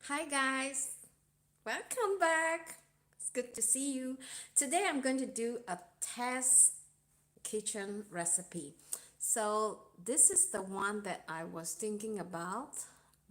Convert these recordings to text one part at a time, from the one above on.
Hi guys, welcome back. It's good to see you. Today I'm going to do a test kitchen recipe. So this is the one that I was thinking about.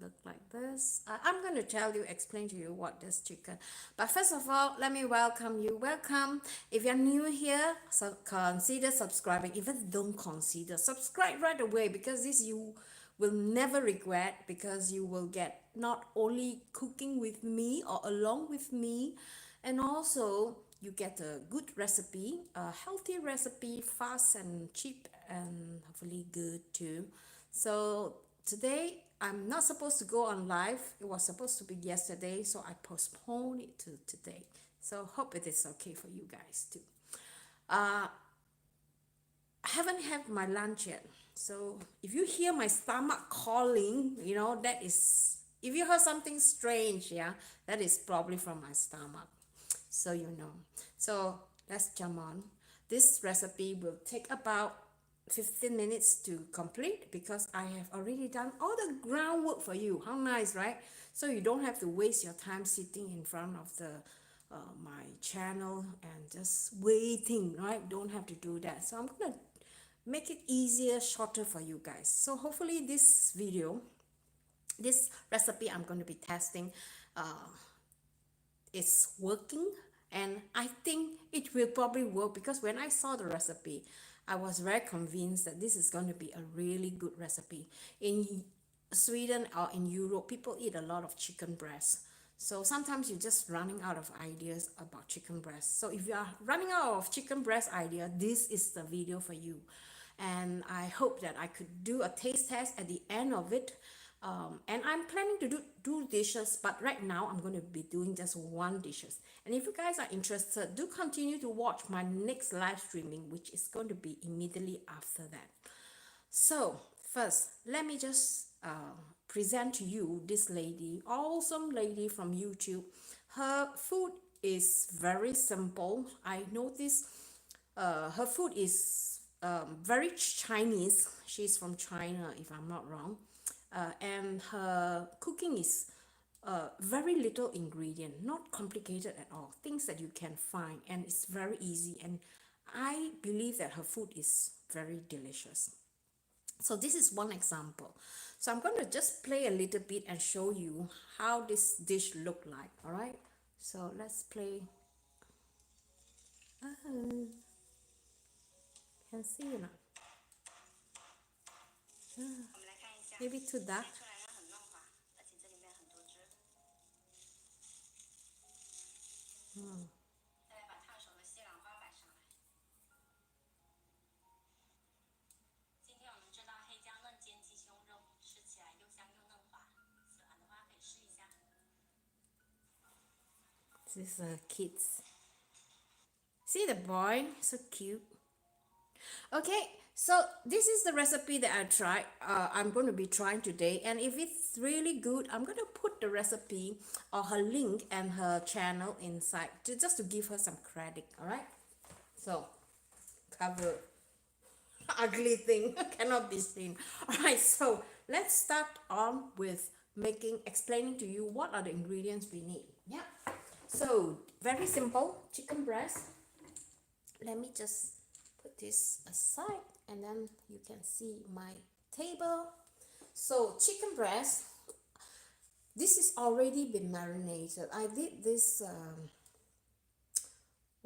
Look like this. I'm going to explain to you what this chicken. But first of all, let me welcome you. Welcome. If you're new here, so consider subscribing. Even don't consider, subscribe right away because this you will never regret because you will get not only cooking with me or along with me, and also you get a good recipe, a healthy recipe, fast and cheap and hopefully good too. So today I'm not supposed to go on live. It was supposed to be yesterday, so I postponed it to today. So hope it is okay for you guys too. I haven't had my lunch yet. So if you hear my stomach calling, that is, if you heard something strange, yeah, that is probably from my stomach. So you know. So let's jump on. This recipe will take about 15 minutes to complete because I have already done all the groundwork for you. How nice, right? So you don't have to waste your time sitting in front of the my channel and just waiting, right? Don't have to do that. So I'm gonna make it easier, shorter for you guys. So hopefully this recipe I'm going to be testing uh, is working, and I think it will probably work because when I saw the recipe I was very convinced that this is going to be a really good recipe. In Sweden or in Europe, people eat a lot of chicken breast, so sometimes you're just running out of ideas about chicken breast. So if you are running out of chicken breast idea, this is the video for you. And I hope that I could do a taste test at the end of it. And I'm planning to do dishes, but right now I'm going to be doing just one dishes. And if you guys are interested, do continue to watch my next live streaming, which is going to be immediately after that. So first, let me just present to you this lady, awesome lady from YouTube. Her food is very simple. I noticed her food is very Chinese. She's from China, if I'm not wrong. And her cooking is very little ingredient, not complicated at all. Things that you can find, and it's very easy. And I believe that her food is very delicious. So this is one example. So I'm going to just play a little bit and show you how this dish look like. All right. So let's play. Oh, can see you now. Maybe too dark. This is kids. See the boy, so cute. Okay, so this is the recipe that I tried. I'm going to be trying today, and if it's really good, I'm going to put the recipe or her link and her channel inside just to give her some credit. All right. So cover ugly thing cannot be seen. All right. So let's start on with explaining to you what are the ingredients we need. Yeah. So very simple chicken breast. Let me just put this aside and then you can see my table. So chicken breast, this is already been marinated. I did this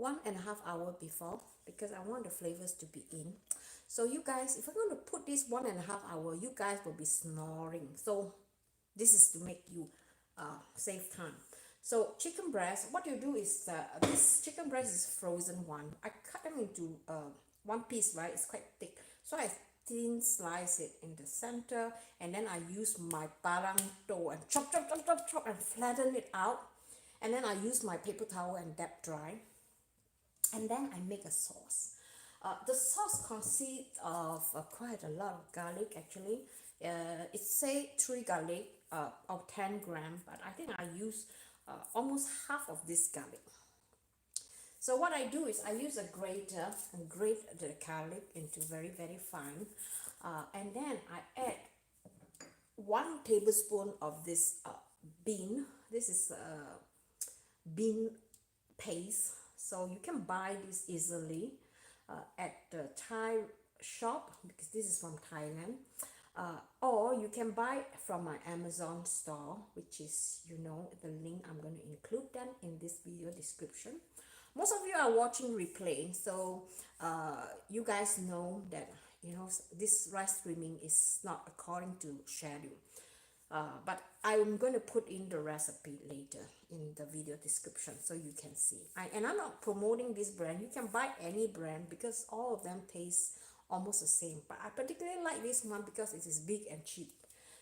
1.5 hours before because I want the flavors to be in. So you guys, if I'm going to put this 1.5 hours, you guys will be snoring. So this is to make you save time. So chicken breast, what you do is this chicken breast is frozen one. I cut them into one piece, right? It's quite thick. So I thin slice it in the center, and then I use my parang dough and chop, chop, chop, chop, chop, and flatten it out. And then I use my paper towel and dab dry. And then I make a sauce. The sauce consists of quite a lot of garlic actually. It say 3 garlic or 10 grams, but I think I use almost half of this garlic. So what I do is I use a grater and grate the garlic into very, very fine. And then I add 1 tablespoon of this bean. This is bean paste, so you can buy this easily at the Thai shop, because this is from Thailand, or you can buy from my Amazon store, which is, you know, the link. I'm going to include them in this video description. Most of you are watching replay, so you guys know that, you know, this rice streaming is not according to schedule. But I'm going to put in the recipe later in the video description so you can see. And I'm not promoting this brand. You can buy any brand because all of them taste almost the same. But I particularly like this one because it is big and cheap.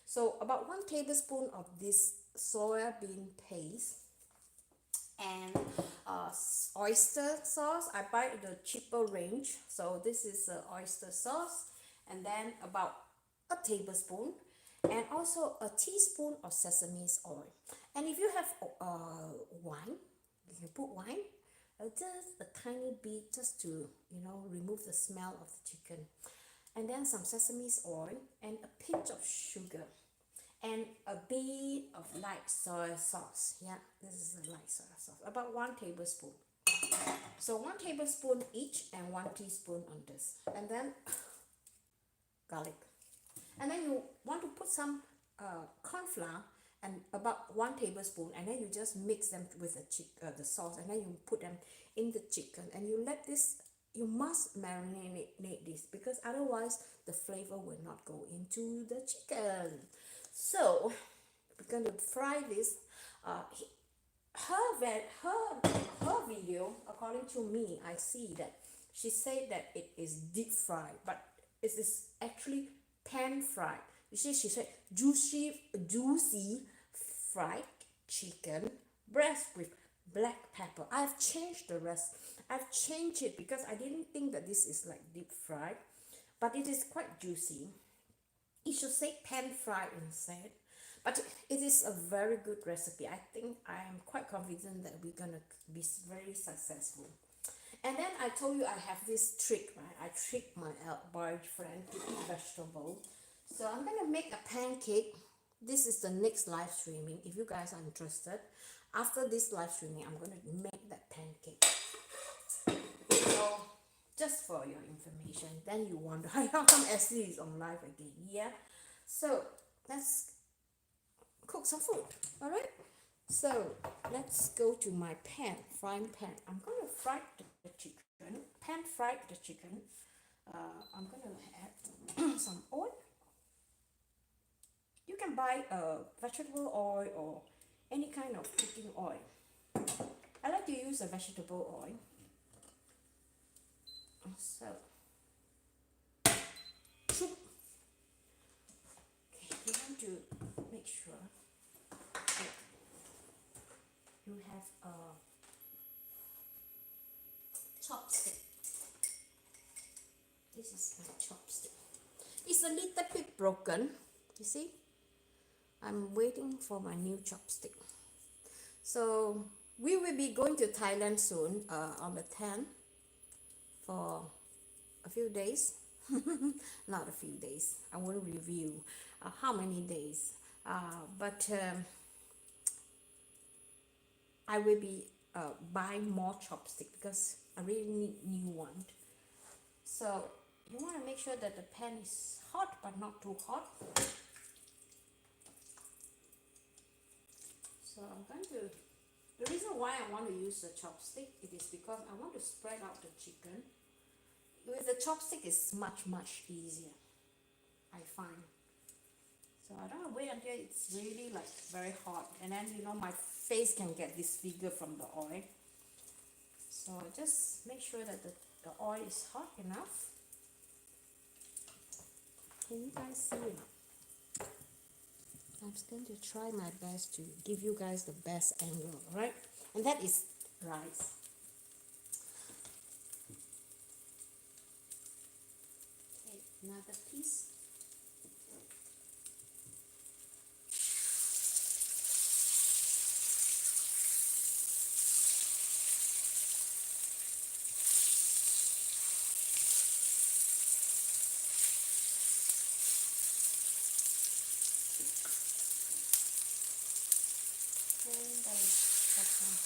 So about 1 tablespoon of this soya bean paste, and oyster sauce. I buy the cheaper range. So this is oyster sauce, and then about a tablespoon, and also a teaspoon of sesame oil. And if you have wine, you can put wine, just a tiny bit, just to, you know, remove the smell of the chicken. And then some sesame oil and a pinch of sugar and a bit of light soy sauce. Yeah, this is a light soy sauce, about 1 tablespoon. So 1 tablespoon each and 1 teaspoon on this. And then garlic. And then you want to put some corn flour and about 1 tablespoon, and then you just mix them with the sauce, and then you put them in the chicken, and you let this, you must marinate this, because otherwise the flavor will not go into the chicken. So we're going to fry this. Her video, according to me, I see that she said that it is deep fried, but it is actually pan fried. You see, she said juicy fried chicken breast with black pepper. I've changed the rest. I've changed it because I didn't think that this is like deep fried, but it is quite juicy. It should say pan fried instead, but it is a very good recipe. I think I am quite confident that we're gonna be very successful. And then I told you I have this trick, right? I trick my boyfriend to eat vegetable. So I'm gonna make a pancake. This is the next live streaming. If you guys are interested, after this live streaming, I'm gonna make that pancake. So just for your information, then you wonder how come Ashley is on live again. Yeah, so let's cook some food. All right, so let's go to my frying pan. I'm gonna fry the chicken, pan fried the chicken. I'm gonna add some oil. You can buy vegetable oil or any kind of cooking oil. I like to use a vegetable oil. So, okay, you want to make sure that you have a chopstick. This is my chopstick. It's a little bit broken, you see. I'm waiting for my new chopstick. So we will be going to Thailand soon, on the 10th, for a few days. Not a few days. I won't review how many days, but I will be buying more chopstick because I really need new one. So you want to make sure that the pan is hot but not too hot. So I'm going to, the reason why I want to use the chopstick, it is because I want to spread out the chicken. With the chopstick it's much easier, I find. So I don't wait until it's really like very hot, and then, you know, my face can get disfigured from the oil. So just make sure that the oil is hot enough. Can you guys see it? I'm just going to try my best to give you guys the best angle, right? And that is rice. Okay, another piece. And I cut some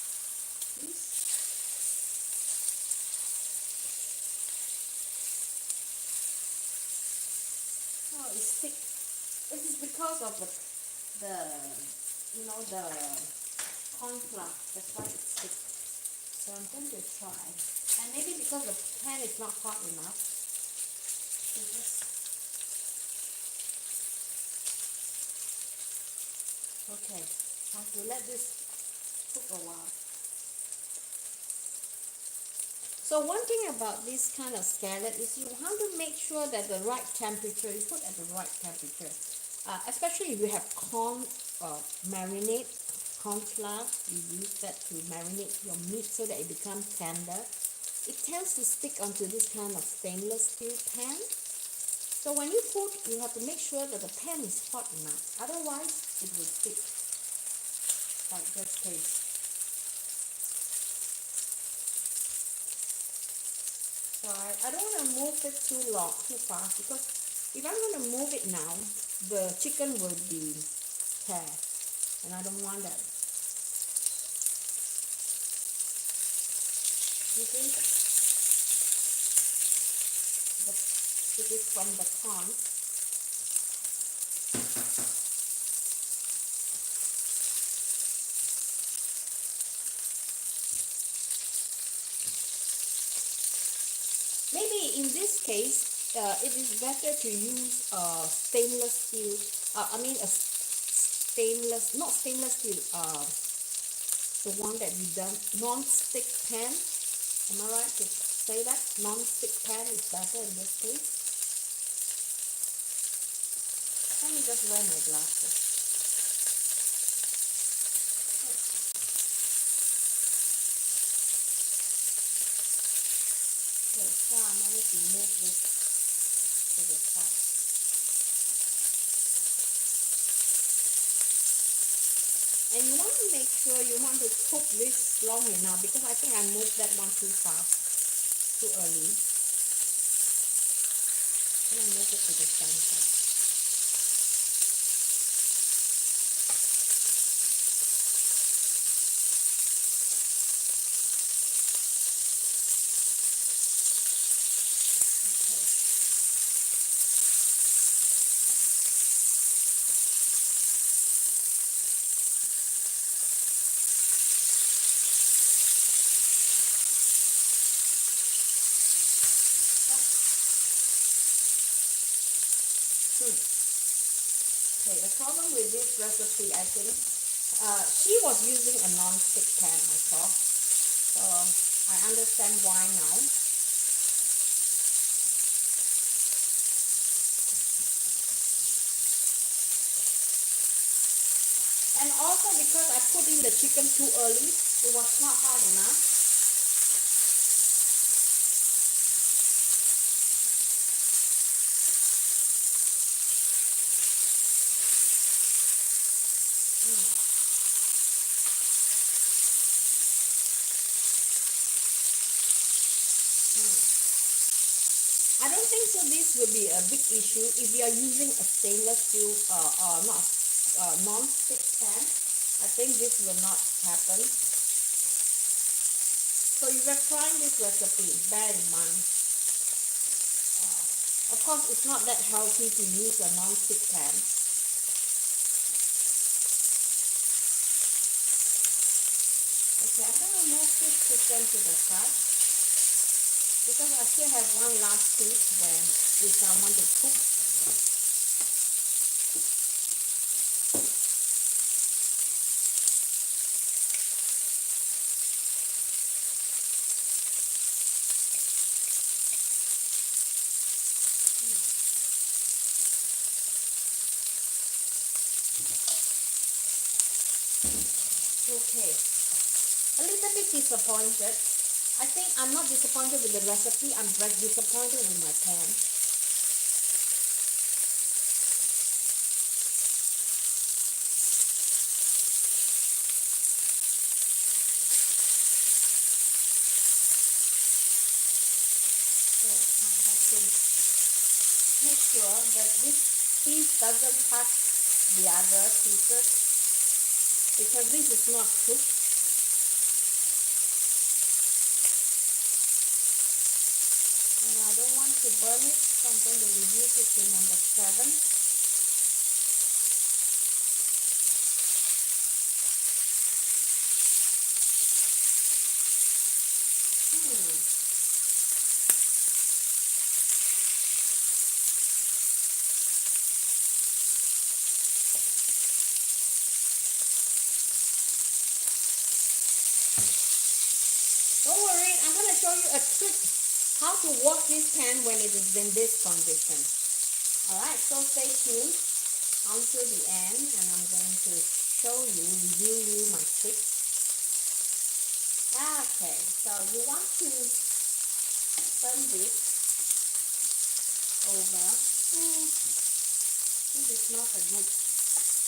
piece. Oh, it's thick. It is because of the you know, the corn flour. That's why it's thick. So I'm going to try. And maybe because the pan is not hot enough. So just okay. I have to let this cook a while. So one thing about this kind of scallop is you have to make sure that the right temperature, you put at the right temperature. Especially if you have corn marinade, corn flour, you use that to marinate your meat so that it becomes tender. It tends to stick onto this kind of stainless steel pan. So when you put, you have to make sure that the pan is hot enough. Otherwise, it will stick like this case. So I don't want to move it too fast, because if I'm going to move it now, the chicken will be tear, and I don't want that. You see, it is from the corn. Maybe in this case, it is better to use stainless steel. Not stainless steel. The one that we done non-stick pan. Am I right to say that? Non-stick pan is better in this case. Let me just wear my glasses. Okay, so I managed to move this to the side. And you want to make sure you want to cook this long enough, because I think I moved that one too fast, too early. And I move it to the center. Okay, the problem with this recipe, I think, she was using a non-stick pan, I saw. So I understand why now. And also because I put in the chicken too early, it was not hot enough. I don't think so this will be a big issue if you are using a stainless steel non-stick pan. I think this will not happen. So if you're trying this recipe, bear in mind. Of course, it's not that healthy to use a non-stick pan. Okay, I'm going to move this chicken to the side, because I still have one last piece which I want to cook. Okay, a little bit disappointed. I think I'm not disappointed with the recipe, I'm just disappointed with my pan. So I have to make sure that this piece doesn't touch the other pieces. because this is not cooked. And I don't want to burn it, so I'm going to reduce it to number 7. Don't worry, I'm going to show you a trick how to wash this pan when it is in this condition. Alright, so stay tuned until the end, and I'm going to show you, reveal you my trick. Okay, so you want to turn this over. This is not a good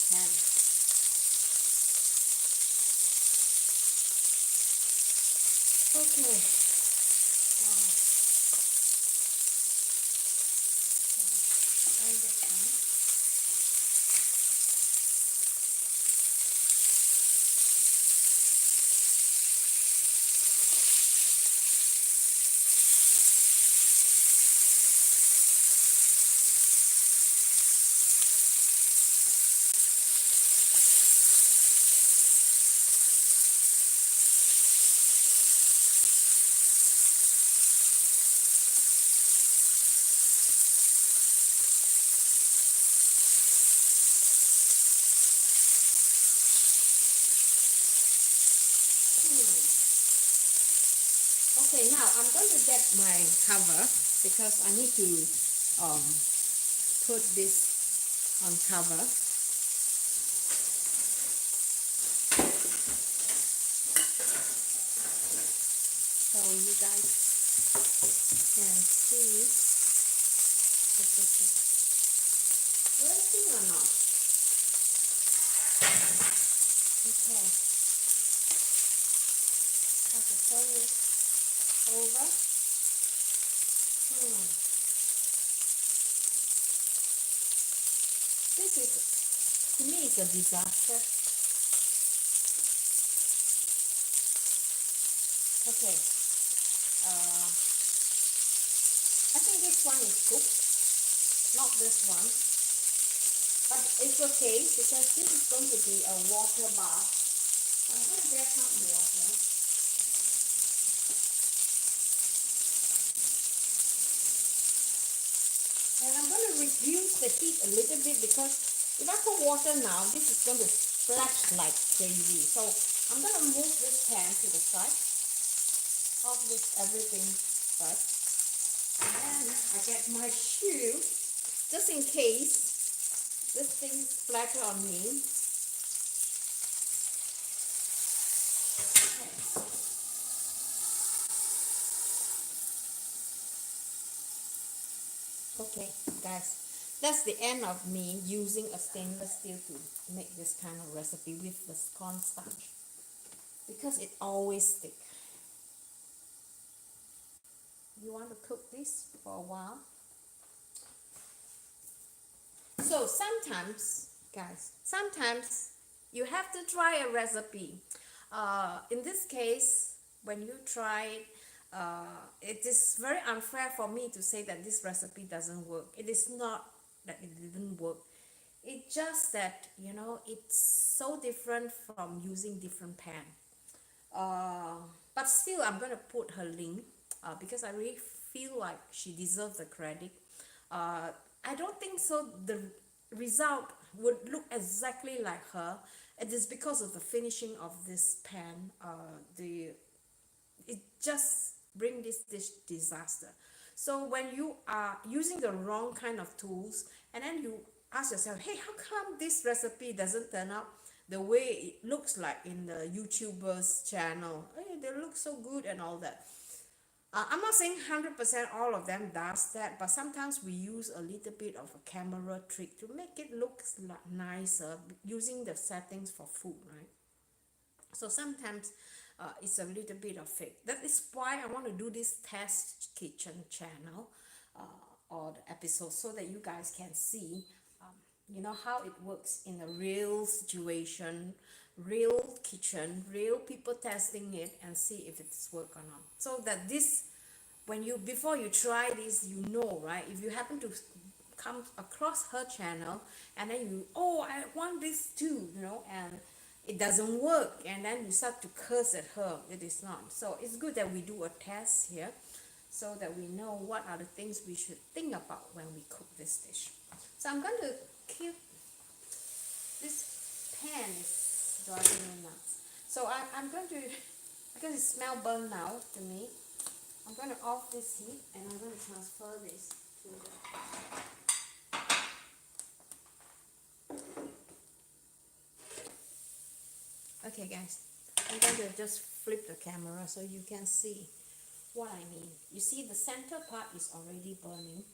pan. Okay. Turn this on. Okay, now I'm going to get my cover because I need to put this on cover. So you guys can see if this is working or not. Okay. I have to turn this over. This is, to me, it's a disaster. Okay. I think this one is cooked, not this one. But it's okay because this is going to be a water bath. I'm going to get some water. And I'm going to reduce the heat a little bit because if I put water now, this is going to splash like crazy. So I'm going to move this pan to the side, off this everything first. And then I get my shoe, just in case this thing splatter on me. Okay, guys, that's the end of me using a stainless steel to make this kind of recipe with the cornstarch because it always sticks. You want to cook this for a while. So sometimes, guys, you have to try a recipe. In this case, when you try it, it is very unfair for me to say that this recipe doesn't work. It is not that it didn't work. It's just that, you know, it's so different from using different pan. But still, I'm going to put her link because I really feel like she deserves the credit. I don't think so the result would look exactly like her. It is because of the finishing of this pan. It just bring this disaster. So when you are using the wrong kind of tools and then you ask yourself, hey, how come this recipe doesn't turn out the way it looks like in the YouTuber's channel? Hey, they look so good and all that. I'm not saying 100% all of them does that, but sometimes we use a little bit of a camera trick to make it look nicer using the settings for food, right? So sometimes it's a little bit of fake. That is why I want to do this test kitchen channel or the episode so that you guys can see you know how it works in a real situation real kitchen, real people testing it and see if it's work or not. So that this, when you, before you try this, you know, right? If you happen to come across her channel and then you, oh, I want this too, you know, and it doesn't work, and then you start to curse at her, it is not. So it's good that we do a test here so that we know what are the things we should think about when we cook this dish. So I'm going to keep this pan is driving me nuts. So I'm going to, because it smells burnt now to me, I'm going to off this heat and I'm going to transfer this to the... Okay guys, I'm going to just flip the camera so you can see what I mean. You see the center part is already burning.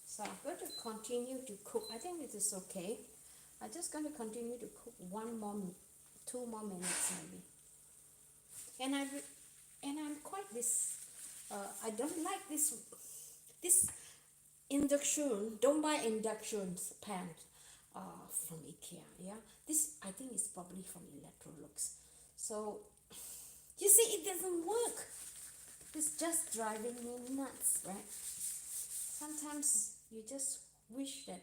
So I'm going to continue to cook. I think it is okay. I'm just going to continue to cook 2 more minutes maybe. And I'm quite this. I don't like this induction. Don't buy induction pan from IKEA. Yeah, this I think is probably from Electrolux. So you see, it doesn't work. It's just driving me nuts, right? Sometimes you just wish that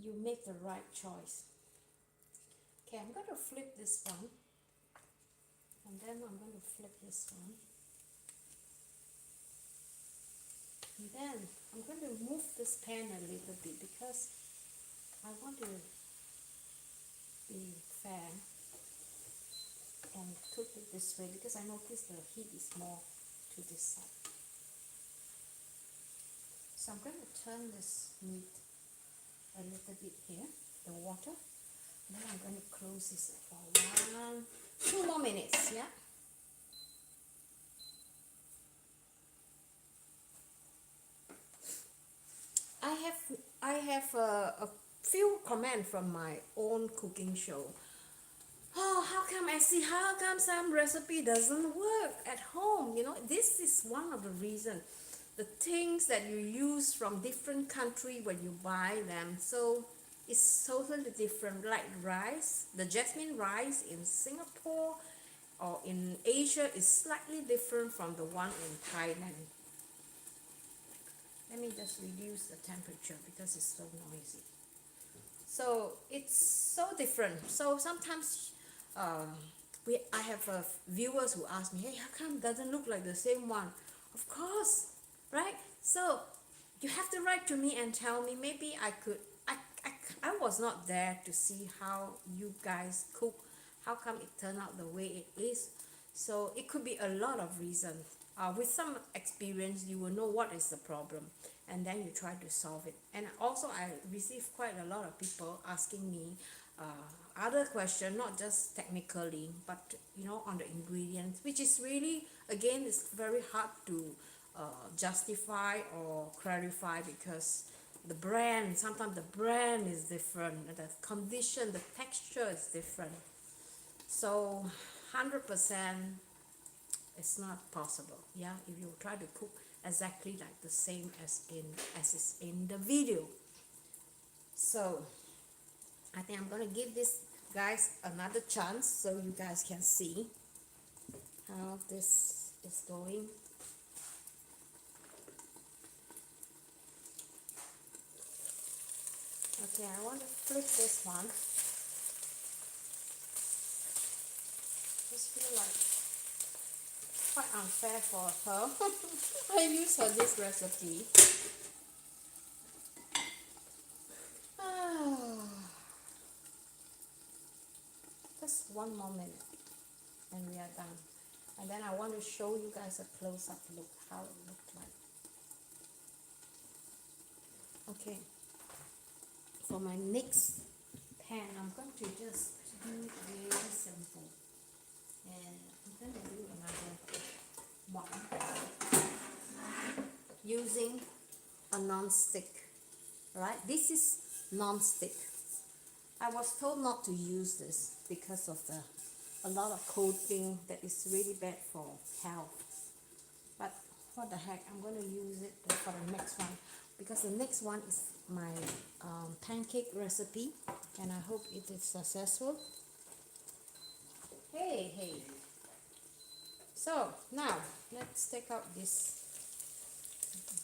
you make the right choice. Okay, I'm going to flip this one. And then I'm going to flip this one. And then I'm going to move this pan a little bit because I want to be fair and cook it this way, because I notice the heat is more to this side. So I'm going to turn this meat a little bit here, the water. And then I'm going to close this for 2 more minutes, yeah? I have a few comments from my own cooking show. Oh, how come how come some recipe doesn't work at home? You know, this is one of the reasons. The things that you use from different country when you buy them, so it's totally different. Like rice, the jasmine rice in Singapore or in Asia is slightly different from the one in Thailand. Let me just reduce the temperature because it's so noisy. So it's so different. So sometimes I have viewers who ask me, hey, how come it doesn't look like the same one? Of course, right? So you have to write to me and tell me. Maybe I was not there to see how you guys cook. How come it turned out the way it is? So it could be a lot of reasons. With some experience, you will know what is the problem, and then you try to solve it. And also, I receive quite a lot of people asking me other questions, not just technically, but you know, on the ingredients, which is really, again, it's very hard to justify or clarify, because the brand, sometimes the brand is different, the condition, the texture is different. So 100% it's not possible, yeah, if you try to cook exactly like the same as is in the video. So I think I'm gonna give this guys another chance so you guys can see how this is going. Okay, I want to flip this one. Just feel like quite unfair for her. I use her this recipe. Just 1 more minute and we are done. And then I want to show you guys a close-up look how it looked like. Okay, for my next pan, I'm going to just do very simple. And I'm going to do another one using a non-stick. Right, this is non-stick. I was told not to use this because of a lot of coating that is really bad for health. But what the heck, I'm going to use it for the next one, because the next one is my pancake recipe, and I hope it is successful. Hey. So now let's take out this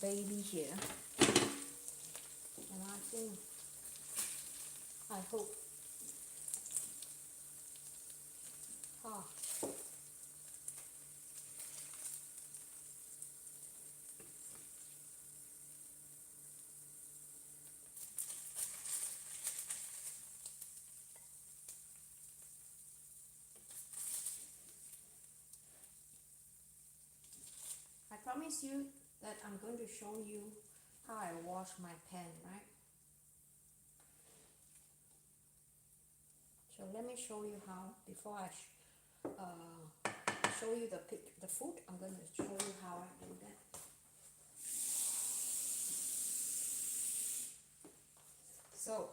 baby here, and I hope ah, I promise you that I'm going to show you how I wash my pan, right? So let me show you how. Before I show you the food, I'm going to show you how I do that. So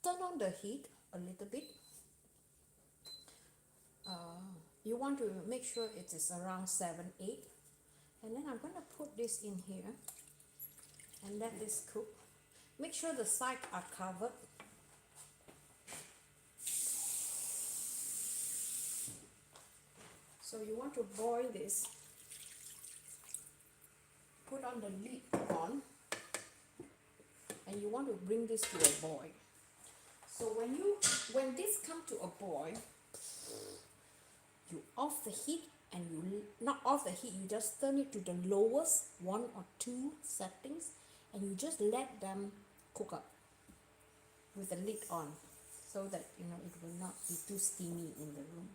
turn on the heat a little bit. You want to make sure it is around 7-8, and then I'm going to put this in here and let this cook. Make sure the sides are covered. So you want to boil this. Put on the lid on, and you want to bring this to a boil. So when this comes to a boil, you off the heat, and you not off the heat, you just turn it to the lowest 1 or 2 settings, and you just let them cook up with the lid on, so that it will not be too steamy in the room.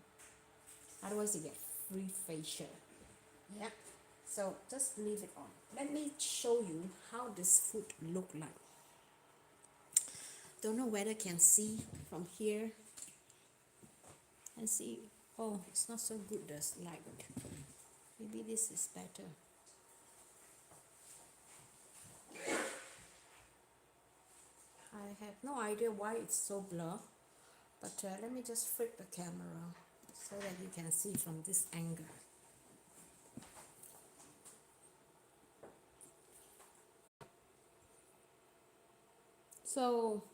Otherwise you get free facial. Yeah. So just leave it on. Let me show you how this food look like. Don't know whether can see from here. And see, oh, it's not so good the light. Maybe this is better. I have no idea why it's so blur, but let me just flip the camera so that you can see from this angle. So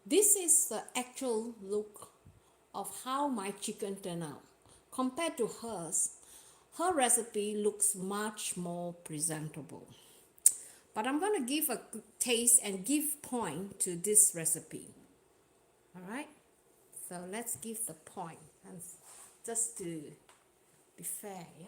this is the actual look of how my chicken turned out. Compared to hers, her recipe looks much more presentable. But I'm going to give a taste and give point to this recipe. Alright? So let's give the point, and just to be fair, yeah?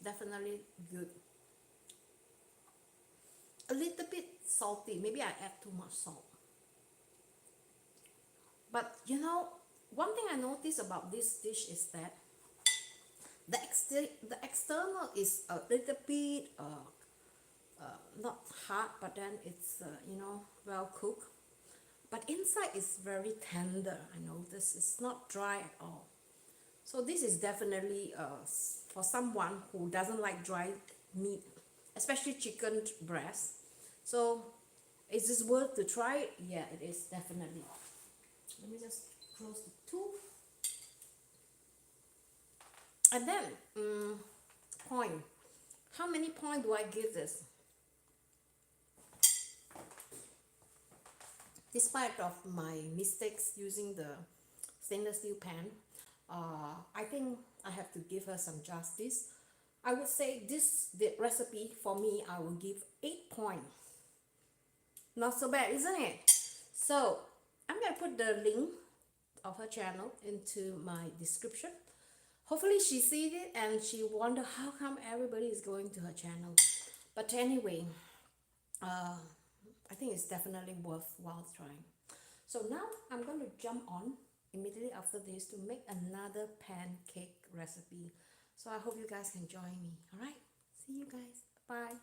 Definitely good. A little bit salty. Maybe I add too much salt. But one thing I noticed about this dish is that the external is a little bit not hard, but then it's well cooked. But inside is very tender. I notice it's not dry at all. So this is definitely for someone who doesn't like dry meat, especially chicken breast. So is this worth to try it? Yeah, it is definitely. Let me just close the two. And then point. How many points do I give this? Despite of my mistakes using the stainless steel pan, I think I have to give her some justice. I would say the recipe for me, I will give 8 points. Not so bad, isn't it? So I'm gonna put the link of her channel into my description. Hopefully she sees it and she wonder how come everybody is going to her channel. But anyway, I think it's definitely worthwhile trying. So now I'm going to jump on immediately after this to make another pancake recipe. So I hope you guys can join me. All right, see you guys. Bye.